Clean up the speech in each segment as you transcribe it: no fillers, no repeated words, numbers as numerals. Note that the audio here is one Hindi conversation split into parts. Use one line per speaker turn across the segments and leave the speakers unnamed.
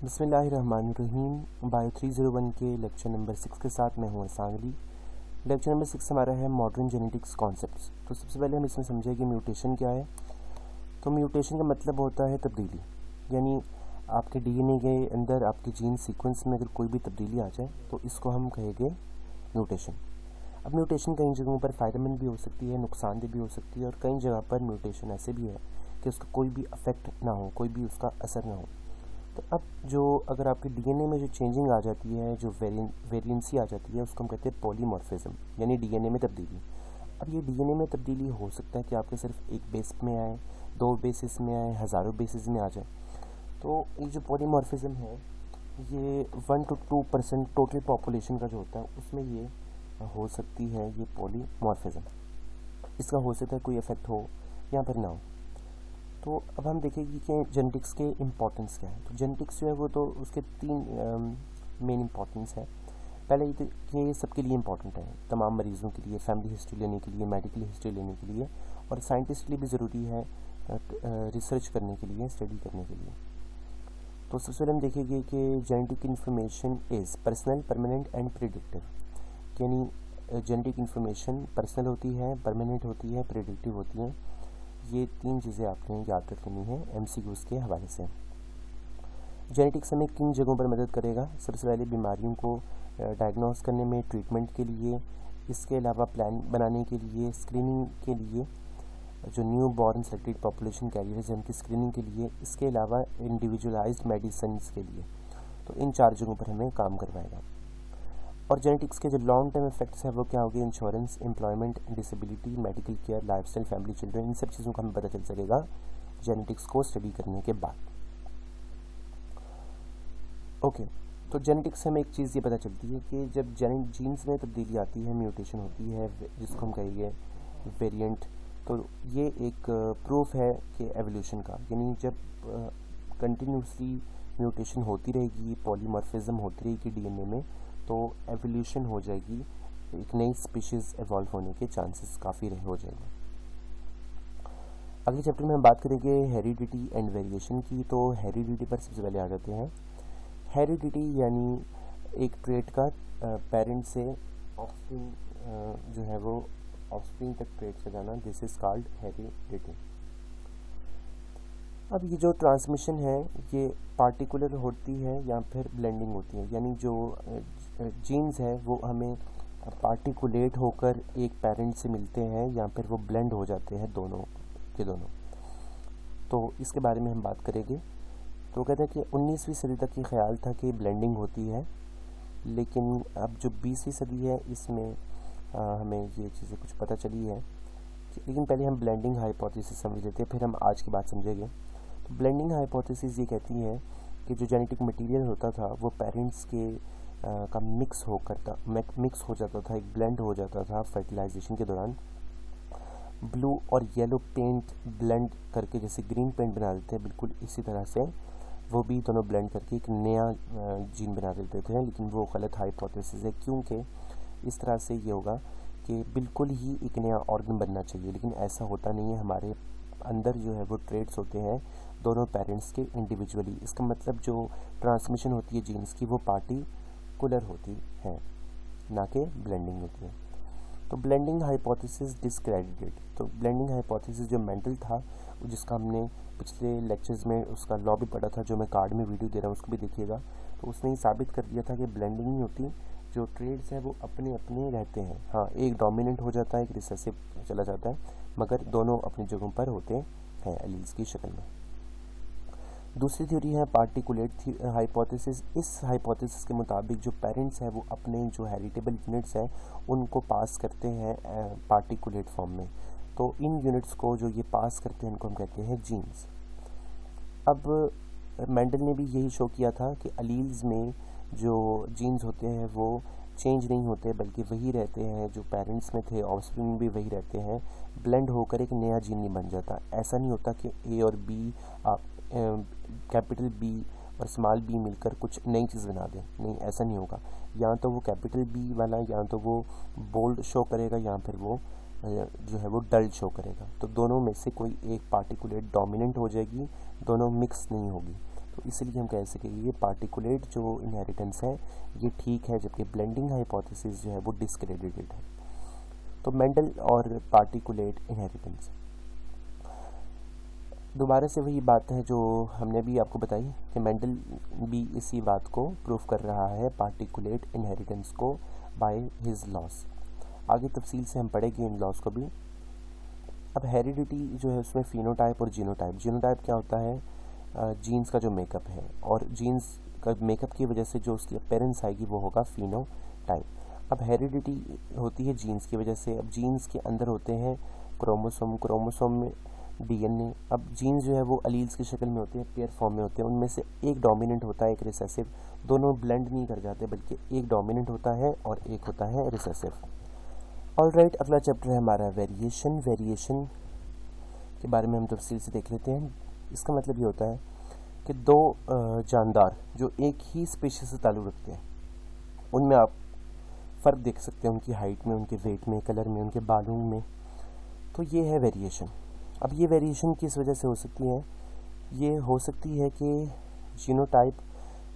बिस्मिल्लाहिर्रहमानिर्रहीम। बायो 301 के लेक्चर नंबर 6 के साथ मैं हूँ अरसान अली। लेक्चर नंबर 6 हमारा है मॉडर्न जेनेटिक्स कॉन्सेप्ट्स। तो सबसे पहले हम इसमें समझें कि म्यूटेशन क्या है। तो म्यूटेशन का मतलब होता है तब्दीली, यानी आपके डीएनए के अंदर आपके जीन सीक्वेंस में अगर कोई भी तब्दीली आ जाए तो इसको हम कहेंगे म्यूटेशन। अब म्यूटेशन कई जगहों पर फ़ायदेमंद भी हो सकती है, नुकसानदेह भी हो सकती है, और कई जगह पर म्यूटेशन ऐसे भी है कि उसका कोई भी अफेक्ट ना हो, कोई भी उसका असर ना हो। तो अब जो अगर आपके डीएनए में जो चेंजिंग आ जाती है, जो वेरिएंसी आ जाती है, उसको हम कहते हैं पॉलीमॉर्फिज्म, यानी डीएनए में तब्दीली। अब ये डीएनए में तब्दीली हो सकता है कि आपके सिर्फ एक बेस में आए, दो बेसिस में आए, हज़ारों बेसिस में आ जाए। तो ये जो पॉलीमॉर्फिज्म है ये 1 to 2% टोटल पॉपुलेशन का जो होता है उसमें ये हो सकती है, ये पॉलीमॉर्फिज्म। इसका हो सकता है कोई इफेक्ट हो या फिर ना हो। तो अब हम देखेंगे कि जेनेटिक्स के इम्पोर्टेंस क्या है। तो जेनेटिक्स जो है वो तो उसके 3 मेन इम्पोर्टेंस है। पहले ये सबके लिए इम्पोर्टेंट है, तमाम मरीज़ों के लिए, फैमिली हिस्ट्री लेने के लिए, मेडिकल हिस्ट्री लेने के लिए, और साइंटिस्ट के लिए भी ज़रूरी है रिसर्च करने के लिए, स्टडी करने के लिए। तो सबसे पहले हम देखेंगे कि genetic information is personal, permanent and predictive. यानी जेनेटिक इन्फॉर्मेशन पर्सनल होती है, परमानेंट होती है, प्रिडिक्टिव होती है। ये 3 चीज़ें आपने याद रख लेनी है एमसीक्यूज़ के हवाले से। जेनेटिक्स हमें किन जगहों पर मदद करेगा? सबसे पहले बीमारियों को डायग्नोस करने में, ट्रीटमेंट के लिए, इसके अलावा प्लान बनाने के लिए, स्क्रीनिंग के लिए, जो new born selected population carriers हैं उनकी स्क्रीनिंग के लिए, इसके अलावा इंडिविजुअलाइज्ड मेडिसिन के लिए। तो इन 4 जगहों पर हमें काम करवाएगा। और जेनेटिक्स के जो लॉन्ग टर्म इफेक्ट्स हैं वो क्या होंगे? Insurance, employment, disability, medical care, lifestyle, family, children, इन सब चीज़ों का हमें पता चल सकेगा जेनेटिक्स को स्टडी करने के बाद। ओके, तो जेनेटिक्स से हमें एक चीज़ ये पता चलती है कि जब जीन्स में तब्दीली आती है, म्यूटेशन होती है, जिसको हम कहेंगे वेरिएंट, तो ये एक प्रूफ है कि एवोल्यूशन का, यानी जब कंटिन्यूसली म्यूटेशन होती रहेगी, पॉलीमॉर्फिज्म होती रहेगी डीएनए में, तो एवोल्यूशन हो जाएगी, एक नई स्पीशीज़ एवॉल्व होने के चांसेस काफ़ी हो जाएंगे। अगले चैप्टर में हम बात करेंगे हेरिडिटी एंड वेरिएशन की। तो हेरिडिटी पर सबसे पहले आ जाते हैं। हेरिडिटी यानी एक ट्रेट का पेरेंट से ऑफस्प्रिंग जो है वो ऑफस्प्रिंग तक ट्रेट का जाना, दिस इज कॉल्ड हेरिडिटी। अब ये जो ट्रांसमिशन है ये पार्टिकुलर होती है या फिर ब्लेंडिंग होती है, यानी जो जीन्स है वो हमें पार्टिकुलेट होकर एक पेरेंट से मिलते हैं या फिर वो ब्लेंड हो जाते हैं दोनों के दोनों। तो इसके बारे में हम बात करेंगे। तो कहते हैं कि 19वीं सदी तक ये ख्याल था कि ब्लेंडिंग होती है, लेकिन अब जो 20वीं सदी है इसमें हमें ये चीज़ें कुछ पता चली है। लेकिन पहले हम ब्लेंडिंग हाइपोथेसिस समझ लेते हैं, फिर हम आज की बात समझेंगे। तो ब्लेंडिंग हाइपोथेसिस ये कहती है कि जो जेनेटिक मटेरियल होता था वो पेरेंट्स के का मिक्स हो जाता था, एक ब्लेंड हो जाता था फर्टिलाइजेशन के दौरान। ब्लू और येलो पेंट ब्लेंड करके जैसे ग्रीन पेंट बना देते हैं, बिल्कुल इसी तरह से वो भी दोनों ब्लेंड करके एक नया जीन बना देते थे। लेकिन वो गलत हाइपोथेसिस है, क्योंकि इस तरह से ये होगा कि बिल्कुल ही एक नया ऑर्गन बनना चाहिए, लेकिन ऐसा होता नहीं है। हमारे अंदर जो है वो ट्रेड्स होते हैं दोनों पेरेंट्स के इंडिविजुअली। इसका मतलब जो ट्रांसमिशन होती है जीन्स की वो पार्टिकुलर होती है, ना कि ब्लेंडिंग होती है। तो ब्लेंडिंग हाइपोथेसिस डिस्क्रेडिटेड। तो ब्लेंडिंग हाइपोथेसिस जो मेंटल था, जिसका हमने पिछले लेक्चर्स में उसका लॉ भी पढ़ा था, जो मैं कार्ड में वीडियो दे रहा हूँ उसको भी देखिएगा। तो उसने ये साबित कर दिया था कि ब्लेंडिंग नहीं होती, जो ट्रेड्स हैं वो अपने अपने रहते हैं। हाँ, एक डोमिनेंट हो जाता है, एक रिसेसिव चला जाता है, मगर दोनों अपनी जगहों पर होते हैं एलील्स की शक्ल में। दूसरी थ्योरी है पार्टिकुलेट हाइपोथेसिस। इस हाइपोथेसिस के मुताबिक जो पेरेंट्स हैं वो अपने जो हेरिटेबल यूनिट्स हैं उनको पास करते हैं पार्टिकुलेट फॉर्म में। तो इन यूनिट्स को जो ये पास करते हैं इनको हम कहते हैं जीन्स। अब मेंडल ने भी यही शो किया था कि अलील्स में जो जीन्स होते हैं वो चेंज नहीं होते, बल्कि वही रहते हैं जो पेरेंट्स में थे, ऑफस्प्रिंग में भी वही रहते हैं, ब्लेंड होकर एक नया जीन नहीं बन जाता। ऐसा नहीं होता कि ए और बी, कैपिटल बी और स्मॉल बी मिलकर कुछ नई चीज़ बना दें, नहीं, ऐसा नहीं होगा। या तो वो कैपिटल बी वाला या तो वो बोल्ड शो करेगा या फिर वो जो है वो डल शो करेगा। तो दोनों में से कोई एक पार्टिकुलेट डोमिनेंट हो जाएगी, दोनों मिक्स नहीं होगी। तो इसलिए हम कह सकेंगे ये पार्टिकुलेट जो इनहेरिटेंस है ये ठीक है, जबकि ब्लेंडिंग हाइपोथेसिस जो है वो डिस्क्रेडिटेड है। तो मेंडल और पार्टिकुलेट इनहेरिटेंस, दोबारा से वही बात है जो हमने भी आपको बताई कि मेंडल भी इसी बात को प्रूफ कर रहा है, पार्टिकुलेट इनहेरिटेंस को, बाय हिज लॉस। आगे तफसील से हम पढ़ेंगे इन लॉस को भी। अब हेरिडिटी जो है उसमें फिनोटाइप और जीनोटाइप। जीनोटाइप क्या होता है? जीन्स का जो मेकअप है, और जीन्स का मेकअप की वजह से जो उसकी अपीयरेंस आएगी वो होगा फिनोटाइप। अब हेरिडिटी होती है जीन्स की वजह से। अब जीन्स के अंदर होते हैं क्रोमोसोम, क्रोमोसोम में डीएनए। अब जीन्स जो है वो अलील्स की शक्ल में होते हैं, पेयर फॉर्म में होते हैं, उनमें से एक डोमिनेंट होता है, एक रिसेसिव। दोनों ब्लेंड नहीं कर जाते, बल्कि एक डोमिनेंट होता है और एक होता है रिसेसिव। ऑलराइट, अगला चैप्टर है हमारा वेरिएशन। वेरिएशन के बारे में हम तफसील से देख लेते हैं। इसका मतलब ये होता है कि दो जानदार जो एक ही स्पीशीज से ताल्लुक़ रखते हैं, उनमें आप फ़र्क देख सकते हैं, उनकी हाइट में, उनके वेट में, कलर में, उनके बालों में। तो ये है वेरिएशन। अब ये वेरिएशन किस वजह से हो सकती है? ये हो सकती है कि जीनोटाइप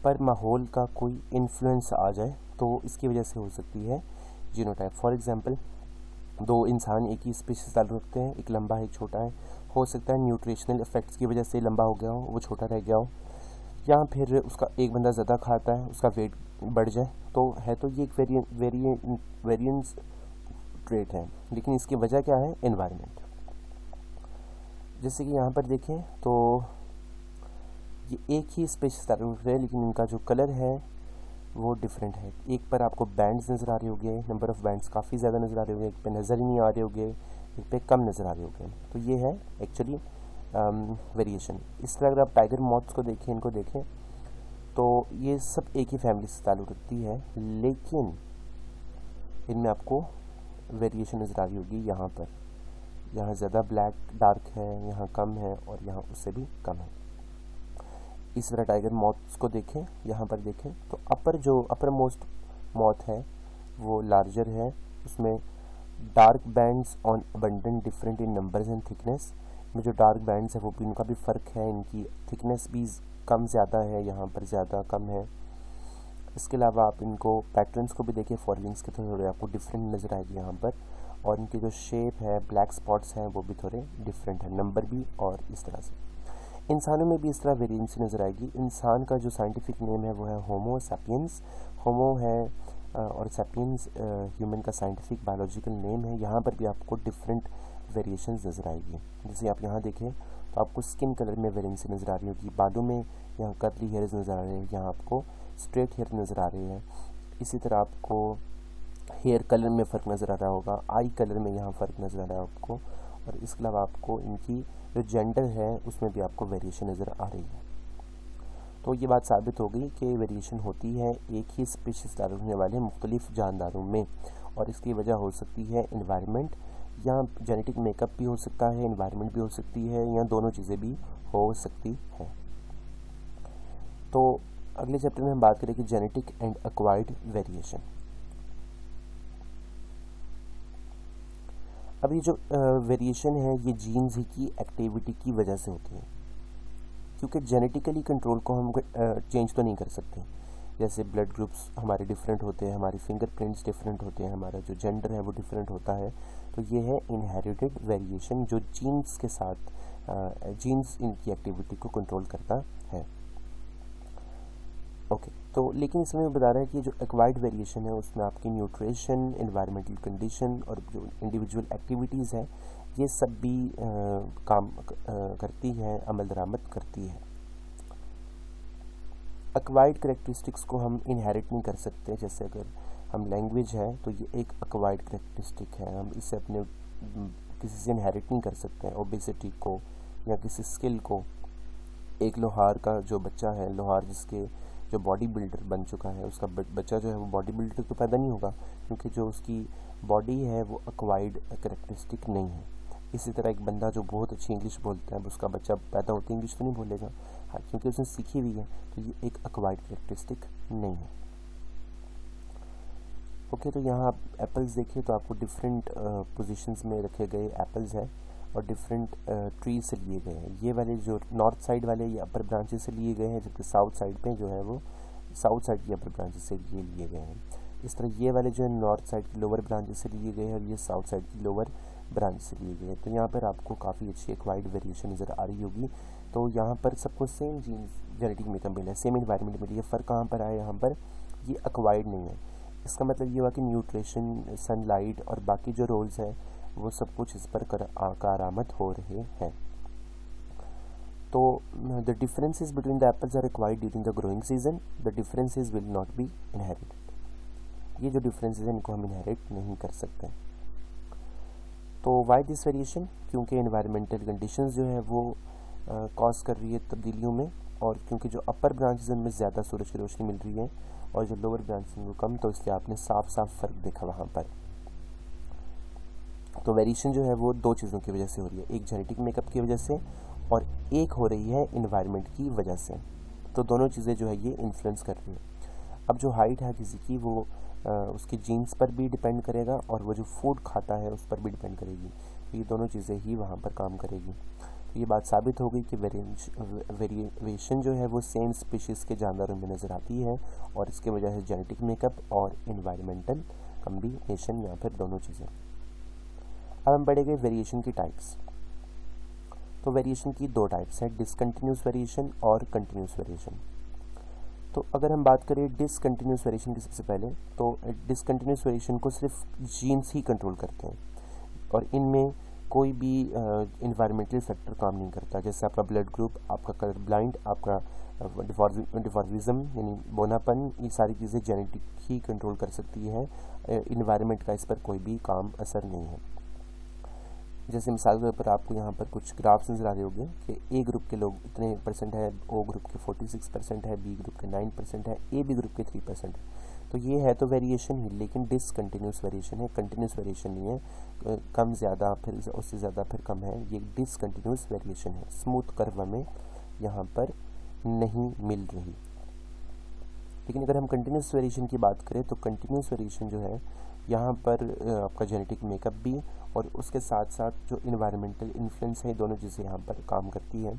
पर माहौल का कोई इन्फ्लुएंस आ जाए, तो इसकी वजह से हो सकती है जीनोटाइप। फॉर एग्जांपल, दो इंसान एक ही स्पीशीज से ताल्लुक़ रखते हैं, एक लंबा है एक छोटा है। हो सकता है न्यूट्रिशनल इफेक्ट्स की वजह से लंबा हो गया हो, वो छोटा रह गया हो, या फिर उसका एक बंदा ज़्यादा खाता है, उसका वेट बढ़ जाए। तो है तो ये एक वेरिएंस ट्रेट है, लेकिन इसकी वजह क्या है? एनवायरनमेंट। जैसे कि यहाँ पर देखें तो ये एक ही स्पीशीज ताल्लुक़ है, लेकिन इनका जो कलर है वो डिफरेंट है। एक पर आपको बैंड्स नज़र आ रहे होंगे, नंबर ऑफ़ बैंड्स काफ़ी ज़्यादा नज़र आ रहे होंगे, एक पे नज़र ही नहीं आ रहे होंगे, एक पे कम नज़र आ रहे होंगे। तो ये है एक्चुअली वेरिएशन। इस तरह अगर आप टाइगर मॉथ्स को देखें, इनको देखें, तो ये सब एक ही फैमिली से ताल्लुक़ रखती है, लेकिन इनमें आपको वेरिएशन नज़र आ रही होगी। यहाँ पर, यहाँ ज़्यादा ब्लैक डार्क है, यहाँ कम है, और यहाँ उससे भी कम है। इस तरह टाइगर मॉथ्स को देखें, यहाँ पर देखें तो अपर मोस्ट मॉथ है वो लार्जर है, उसमें dark bands on abundant different in numbers and thickness. में जो डार्क बैंड्स है वो भी, उनका भी फ़र्क है, इनकी थिकनेस भी कम ज़्यादा है, यहाँ पर ज़्यादा कम है। इसके अलावा आप इनको पैटर्न्स को भी देखिए, फॉरविंग्स के थोड़े आपको डिफरेंट नज़र आएगी यहाँ पर, और इनकी जो शेप है, ब्लैक स्पॉट्स हैं, वो भी थोड़े डिफरेंट है, नंबर भी। और इस तरह से इंसानों में भी इस तरह वेरिएंसी नज़र आएगी। इंसान का जो साइंटिफिक नेम है वो है होमो सैपियंस। होमो है और सैपियंस ह्यूमन का साइंटिफिक बायोलॉजिकल नेम है। यहाँ पर भी आपको डिफरेंट वेरिएशंस नज़र आएगी। जैसे आप यहाँ देखें तो आपको स्किन कलर में वेरिएंसी नज़र आ रही होगी, बालों में यहाँ कर्ली हेयर्स नज़र आ रहे हैं, यहाँ आपको स्ट्रेट हेयर नज़र आ रहे हैं। इसी तरह आपको हेयर कलर में फ़र्क नज़र आ रहा होगा, आई कलर में यहाँ फ़र्क नज़र आ रहा है आपको, और इसके अलावा आपको इनकी जो जेंडर है उसमें भी आपको वेरिएशन नज़र आ रही है। तो ये बात साबित हो गई कि वेरिएशन होती है एक ही स्पीशीज ताल्लुक़ रखने वाले मुख्तलिफ जानदारों में, और इसकी वजह हो सकती है एनवायरनमेंट, या जेनेटिक मेकअप भी हो सकता है, एनवायरनमेंट भी हो सकती है, या दोनों चीज़ें भी हो सकती हैं। तो अगले चैप्टर में हम बात करेंगे जेनेटिक एंड एक्वायर्ड वेरिएशन। अब ये जो वेरिएशन है ये जीन्स ही की एक्टिविटी की वजह से होती है, क्योंकि जेनेटिकली कंट्रोल को हम चेंज तो नहीं कर सकते। जैसे ब्लड ग्रुप्स हमारे डिफरेंट होते हैं, हमारे फिंगरप्रिंट्स डिफरेंट होते हैं, हमारा जो जेंडर है वो डिफरेंट होता है। तो ये है इनहेरिटेड वेरिएशन जो जीन्स के साथ जीन्स इनकी एक्टिविटी को कंट्रोल करता है। ओके, तो लेकिन इसमें मैं बता रहा है कि जो एक्वायर्ड वेरिएशन है उसमें आपकी न्यूट्रिशन, एनवायरमेंटल कंडीशन और जो इंडिविजुअल एक्टिविटीज़ है ये सब भी काम करती है, अमल दरामद करती है। एक्वायर्ड करेक्टरिस्टिक्स को हम इनहेरिट नहीं कर सकते। जैसे अगर हम लैंग्वेज है तो ये एक एक्वायर्ड करेक्टरिस्टिक है, हम इसे अपने किसी से इनहेरिट नहीं कर सकते। ओबेसिटी को या किसी स्किल को, एक लोहार का जो बच्चा है, लोहार जिसके जो बॉडी बिल्डर बन चुका है, उसका बच्चा जो है वो बॉडी बिल्डर तो पैदा नहीं होगा, क्योंकि जो उसकी बॉडी है वो एक्वायर्ड करेक्टरिस्टिक नहीं है। इसी तरह एक बंदा जो बहुत अच्छी इंग्लिश बोलता है, उसका बच्चा पैदा होते इंग्लिश तो नहीं बोलेगा, हाँ, क्योंकि उसने सीखी हुई है, तो ये एक एक्वायर्ड करेक्टरिस्टिक नहीं है। ओके, तो यहाँ आप एप्पल्स देखिए तो आपको डिफरेंट पोजीशंस में रखे गए एप्पल्स हैं। और डिफरेंट ट्री से लिए गए हैं। ये वाले जो नॉर्थ साइड वाले ये अपर ब्रांचेस से लिए गए हैं, जबकि साउथ साइड पे जो है वो साउथ साइड की अपर ब्रांचेस से ये लिए गए हैं। इस तरह ये वाले जो है नॉर्थ साइड की लोअर ब्रांचेस से लिए गए हैं और ये साउथ साइड की लोअर ब्रांच से लिए गए हैं। तो यहाँ पर आपको काफ़ी अच्छी एक वाइड वेरिएशन नज़र आ रही होगी। तो यहाँ पर सबको सेम जीन्स जेनेटिक मेकअप मिला है, सेम इन्वायरमेंट मिली है। फ़र्क कहाँ पर आया, यहाँ पर ये एक्वायर्ड नहीं है। इसका मतलब ये हुआ कि न्यूट्रिशन, सनलाइट और बाकी जो रोल्स हैं वो सब कुछ इस पर कारआमद हो रहे हैं। तो the differences between the apples are acquired during the growing season, the differences will not be inherited. ये जो डिफरेंसेस हैं इनको हम इनहेरिट नहीं कर सकते। तो वाई दिस वेरिएशन, क्योंकि एनवायरमेंटल कंडीशंस जो है वो कॉज कर रही है तब्दीलियों में, और क्योंकि जो अपर ब्रांचेस में ज़्यादा सूरज की रोशनी मिल रही है और जो लोअर ब्रांचेस में कम, तो इसलिए आपने साफ साफ फ़र्क देखा वहाँ पर। तो वेरिएशन जो है वो दो चीज़ों की वजह से हो रही है, एक जेनेटिक मेकअप की वजह से और एक हो रही है इन्वायरमेंट की वजह से। तो दोनों चीज़ें जो है ये इन्फ्लुएंस कर रही हैं। अब जो हाइट है किसी की वो उसकी जीन्स पर भी डिपेंड करेगा और वो जो फूड खाता है उस पर भी डिपेंड करेगी। तो ये दोनों चीज़ें ही वहाँ पर काम करेगी। तो ये बात साबित हो गई कि वेरिएशन जो है वो सेम स्पीशीज़ के जानवरों में नज़र आती है और इसके वजह से जेनेटिक मेकअप और इन्वायरमेंटल कम्बिनेशन, यहाँ पर दोनों चीज़ें। अब हम बढ़े गए वेरिएशन की टाइप्स। तो वेरिएशन की दो टाइप्स हैं, डिसकंटिन्यूस वेरिएशन और कंटिन्यूस वेरिएशन। तो अगर हम बात करें डिसकंटिन्यूस वेरिएशन की सबसे पहले, तो डिसकंटिन्यूस वेरिएशन को सिर्फ जीन्स ही कंट्रोल करते हैं और इनमें कोई भी इन्वायरमेंटल फैक्टर काम नहीं करता। जैसे आपका ब्लड ग्रुप, आपका कलर ब्लाइंड, आपका डिफॉर्मिज्म यानी बोनापन, ये सारी चीज़ें जेनेटिक ही कंट्रोल कर सकती है। इन्वायरमेंट का इस पर कोई भी काम असर नहीं है। जैसे मिसाल के तौर पर आपको यहाँ पर कुछ ग्राफ्स नजर आ रहे होंगे कि ए ग्रुप के लोग इतने परसेंट है, ओ ग्रुप के 46% है, बी ग्रुप के 9% है, ए बी ग्रुप के 3% है। तो ये है तो वेरिएशन ही, लेकिन डिसकंटिन्यूस वेरिएशन है, कंटिन्यूस वेरिएशन नहीं है। कम ज़्यादा फिर उससे ज़्यादा फिर कम है, ये डिसकंटिन्यूस वेरिएशन है। स्मूथ कर्व हमें यहाँ पर नहीं मिल रही। लेकिन अगर हम कंटिन्यूस वेरिएशन की बात करें तो कंटिन्यूस वेरिएशन जो है यहाँ पर आपका जेनेटिक मेकअप भी और उसके साथ साथ जो इन्वायरमेंटल इन्फ्लुएंस है, दोनों चीज़ें यहाँ पर काम करती हैं।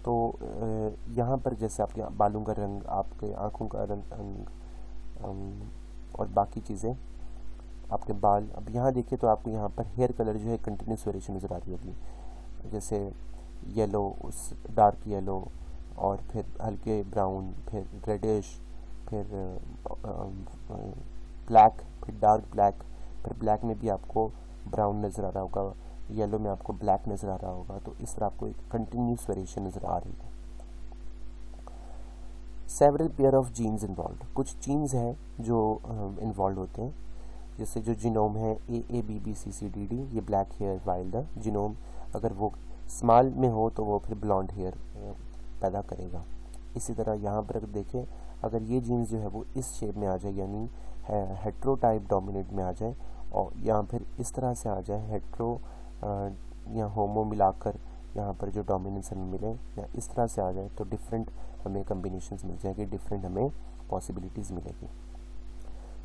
तो यहाँ पर जैसे आपके बालों का रंग, आपके आँखों का रंग और बाकी चीज़ें, आपके बाल, अब यहाँ देखिए तो आपको यहाँ पर हेयर कलर जो है कंटिन्यूस वेरिएशन नज़र आ रही होगी। जैसे येलो, उस डार्क येलो और फिर हल्के ब्राउन, फिर रेडिश, फिर ब्लैक, फिर डार्क ब्लैक, फिर ब्लैक में भी आपको ब्राउन नज़र आ रहा होगा, येलो में आपको ब्लैक नज़र आ रहा होगा। तो इस तरह आपको एक कंटिन्यूस वेरिएशन नज़र आ रही है। Several pair of jeans involve, कुछ जीन्स हैं जो इन्वॉल्व होते हैं, जैसे जो जीनोम है AABBCCDD, ये black hair while the genome अगर वो स्मॉल में हो तो वो फिर ब्लॉन्ड हेयर पैदा करेगा। इसी तरह यहाँ पर देखें, अगर ये जीन्स जो है वो इस शेप में आ जाए, यानी हेट्रोटाइप डोमिनेट में आ जाए, और यहाँ फिर इस तरह से आ जाए हेट्रो या होमो मिलाकर यहाँ पर जो डोमिनेंस हमें मिले, या इस तरह से आ जाए, तो डिफरेंट हमें कम्बिनेशंस मिल जाएंगे, डिफरेंट हमें पॉसिबिलिटीज़ मिलेगी।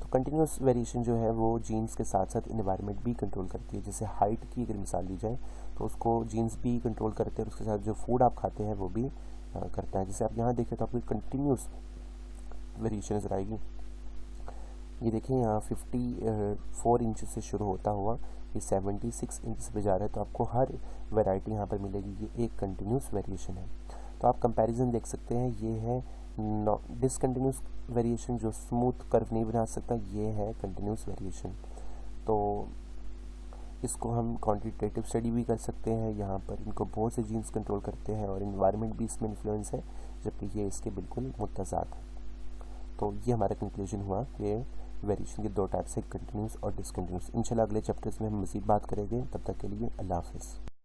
तो कंटिन्यूस वेरिएशन जो है वो जीन्स के साथ साथ इन्वायरमेंट भी कंट्रोल करती है। जैसे हाइट की अगर मिसाल ली जाए तो उसको जीन्स भी कंट्रोल करते हैं और उसके साथ जो फूड आप खाते हैं वो भी करता है। जैसे आप यहाँ देखें तो आपको कंटिन्यूस वेरिएशन नजर आएगी। ये देखें यहाँ 54 इंच से शुरू होता हुआ ये 76 इंच पे जा रहा है, तो आपको हर वैरायटी यहाँ पर मिलेगी। ये एक कंटिन्यूस वेरिएशन है। तो आप कंपैरिजन देख सकते हैं, ये है डिसकंटिन्यूस वेरिएशन जो स्मूथ कर्व नहीं बना सकता, ये है कंटिन्यूस वेरिएशन। तो इसको हम क्वांटिटेटिव स्टडी भी कर सकते हैं। यहाँ पर इनको बहुत से जीन्स कंट्रोल करते हैं और इन्वायरमेंट भी इसमें इन्फ्लुएंस है, जबकि ये इसके बिल्कुल मुतज़ाद है। तो ये हमारा कंक्लूजन हुआ कि वेरिएशन के दो टाइप्स है, कंटिन्यूस और डिसकंटिन्यूस। इंशाल्लाह अगले चैप्टर्स में हम मज़ीद बात करेंगे। तब तक के लिए अल्लाह हाफ़िज़।